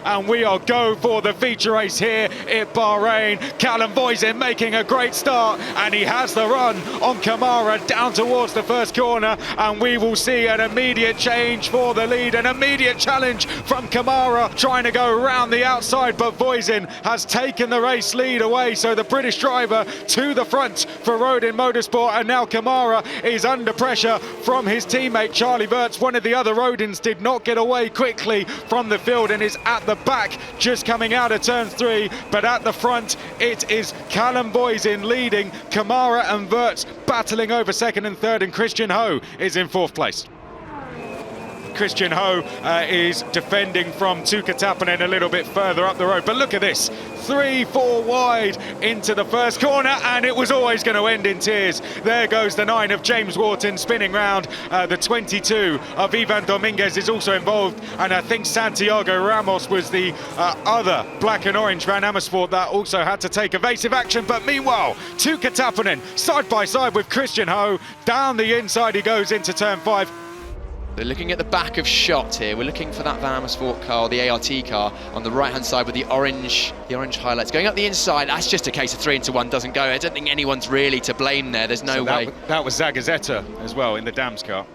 and we'll go for the feature race here at Bahrain. Callum Voisin making a great start, and he has the run on Camara down towards the first corner, and we will see an immediate change for the lead, an immediate challenge from Camara, trying to go around the outside, but Voisin has taken the race lead away, so the British driver to the front for Rodin Motorsport, and now Camara is under pressure from his teammate Charlie Wirtz. One of the other Rodins did not get away quickly from the field and is at the back, just coming out of turn 3, but at the front it is Callum Voisin leading, Camara and Wirtz battling over second and third, and Christian Ho is in fourth place. Christian Ho is defending from Tuukka Tappinen a little bit further up the road, but look at this, 3-4 wide into the first corner, and it was always going to end in tears. There goes the 9 of James Wharton spinning round, the 22 of Ivan Dominguez is also involved, and I think Santiago Ramos was the other black and orange Van Amersfoort that also had to take evasive action. But meanwhile, Tuukka Tappinen side by side with Christian Ho, down the inside he goes into turn 5. We're looking at the back of shot here. We're looking for that Van Amersfoort car, the ART car, on the right-hand side with the orange highlights. Going up the inside, that's just a case of 3 into 1 doesn't go. I don't think anyone's really to blame there. There's no way. That was Zagazeta as well in the Dams car.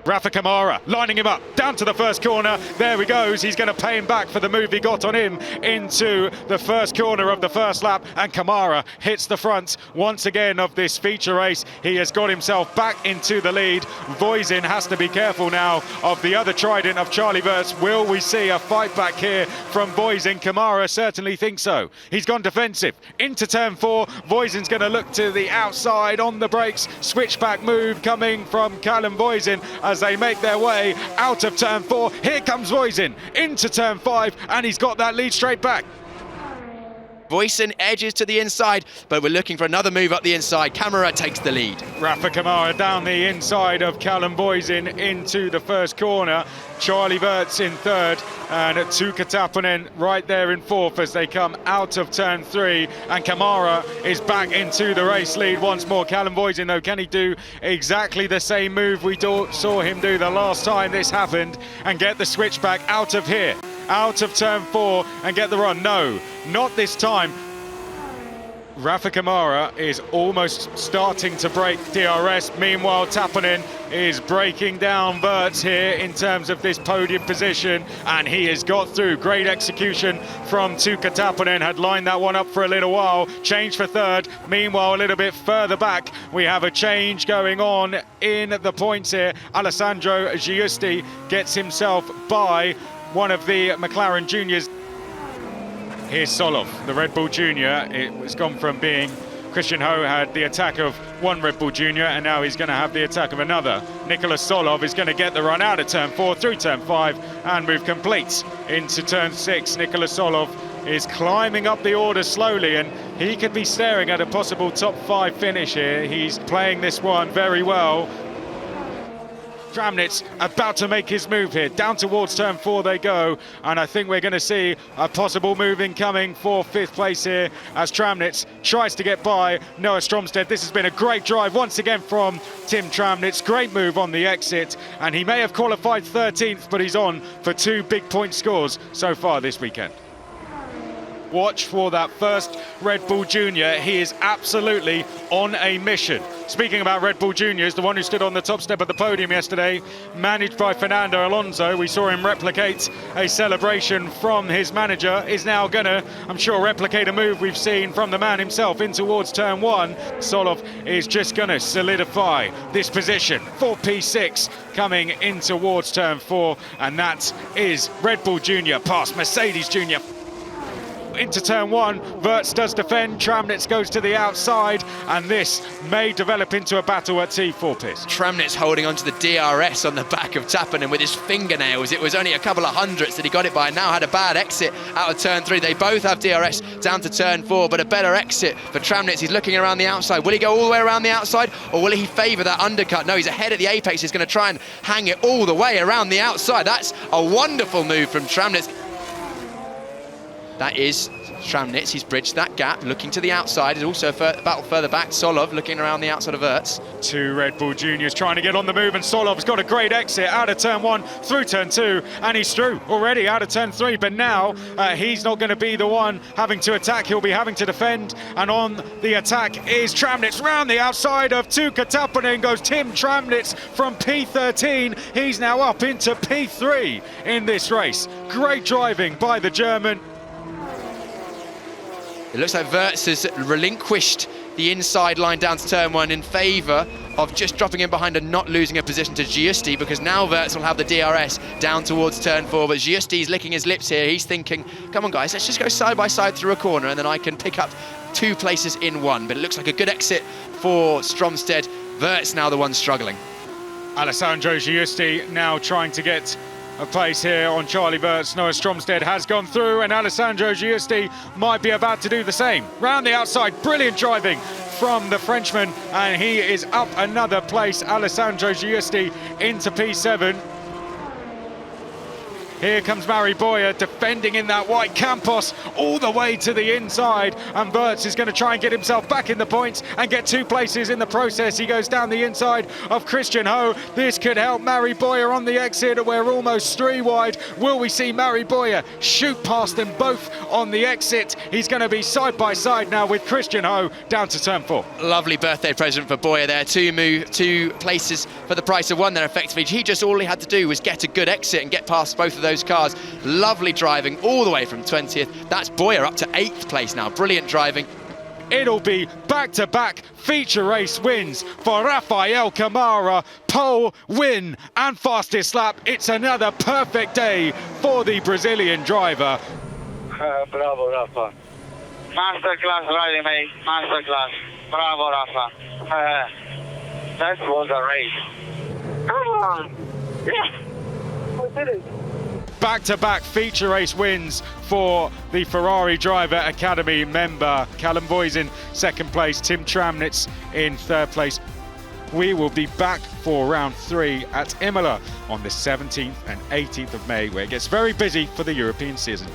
Rafa Camara lining him up down to the first corner. There he goes. He's going to pay him back for the move he got on him into the first corner of the first lap, and Camara hits the front once again of this feature race. He has got himself back into the lead. Voisin has to be careful now of the other trident of Charlie Wirtz. Will we see a fight back here from Voisin? Camara certainly thinks so. He's gone defensive into turn 4. Voisin's going to look to the outside on the brakes. Switchback move coming from Callum Voisin as they make their way out of turn 4. Here comes Voisin into turn 5, and he's got that lead straight back. Voisin edges to the inside, but we're looking for another move up the inside. Camara takes the lead. Rafa Camara down the inside of Callum Voisin into the first corner. Charlie Wirtz in third, and Tuukka Tappinen right there in fourth as they come out of turn 3, and Camara is back into the race lead once more. Callum Voisin, though, can he do exactly the same move we saw him do the last time this happened and get the switchback out of here, out of turn 4, and get the run? No, not this time. Rafa Camara is almost starting to break DRS. Meanwhile, Tappinen is breaking down Wirtz here in terms of this podium position, and he has got through. Great execution from Tuukka Tappinen, had lined that one up for a little while. Change for third. Meanwhile, a little bit further back, we have a change going on in the points here. Alessandro Giusti gets himself by one of the McLaren juniors. Here's Solov, the Red Bull Junior. It was gone from being Christian Ho had the attack of one Red Bull Junior, and now he's going to have the attack of another. Nicholas Solov is going to get the run out of turn 4 through turn 5 and move complete into turn 6. Nicholas Solov is climbing up the order slowly, and he could be staring at a possible top 5 finish here. He's playing this one very well. Tramnitz about to make his move here. Down towards turn 4 they go, and I think we're going to see a possible move incoming for 5th place here as Tramnitz tries to get by Noah Stromstead. This has been a great drive once again from Tim Tramnitz. Great move on the exit, and he may have qualified 13th, but he's on for 2 big point scores so far this weekend. Watch for that first Red Bull Junior. He is absolutely on a mission. Speaking about Red Bull Juniors, the one who stood on the top step of the podium yesterday, managed by Fernando Alonso. We saw him replicate a celebration from his manager, is now gonna, I'm sure, replicate a move we've seen from the man himself in towards turn 1. Solov is just gonna solidify this position for P6 coming in towards turn 4, and that is Red Bull Junior past Mercedes Junior. Into turn 1, Wirtz does defend, Tramnitz goes to the outside, and this may develop into a battle at T4, Piers. Tramnitz holding onto the DRS on the back of Tappinen with his fingernails. It was only a couple of hundredths that he got it by. Now had a bad exit out of turn 3. They both have DRS down to turn 4, but a better exit for Tramnitz. He's looking around the outside. Will he go all the way around the outside, or will he favour that undercut? No, he's ahead at the apex. He's going to try and hang it all the way around the outside. That's a wonderful move from Tramnitz. That is Tramnitz. He's bridged that gap, looking to the outside. Is also a battle further back. Solov looking around the outside of Wirtz. Two Red Bull Juniors trying to get on the move, and Solov's got a great exit out of turn 1 through turn 2, and he's through already out of turn 3. But now he's not going to be the one having to attack. He'll be having to defend, and on the attack is Tramnitz. Round the outside of Tuukka Taponen goes Tim Tramnitz from P13. He's now up into P3 in this race. Great driving by the German. It looks like Wirtz has relinquished the inside line down to turn 1 in favour of just dropping in behind and not losing a position to Giusti, because now Wirtz will have the DRS down towards turn 4, but Giusti's licking his lips here. He's thinking, come on guys, let's just go side by side through a corner and then I can pick up 2 places in 1. But it looks like a good exit for Stromstead. Wirtz now the one struggling. Alessandro Giusti now trying to get a place here on Charlie Wirtz. Noah Stromstead has gone through, and Alessandro Giusti might be about to do the same. Round the outside, brilliant driving from the Frenchman, and he is up another place. Alessandro Giusti into P7. Here comes Mari Boyer defending in that white Campos all the way to the inside, and Wirtz is going to try and get himself back in the points and get 2 places in the process. He goes down the inside of Christian Ho. This could help Mari Boyer on the exit. We're almost 3 wide. Will we see Mari Boyer shoot past them both on the exit? He's going to be side by side now with Christian Ho down to turn 4. Lovely birthday present for Boyer there. 2 places for the price of 1 there effectively. All he had to do was get a good exit and get past both of those cars. Lovely driving all the way from 20th. That's Boyer up to 8th place now. Brilliant driving. It'll be back-to-back feature race wins for Rafael Camara. Pole, win and fastest lap. It's another perfect day for the Brazilian driver. Bravo, Rafa. Masterclass riding, mate. Masterclass. Bravo, Rafa. That was a race. Come on. Yeah. We did it. Back-to-back feature race wins for the Ferrari Driver Academy member. Callum Boyes in 2nd place, Tim Tramnitz in 3rd place. We will be back for round 3 at Imola on the 17th and 18th of May, where it gets very busy for the European season.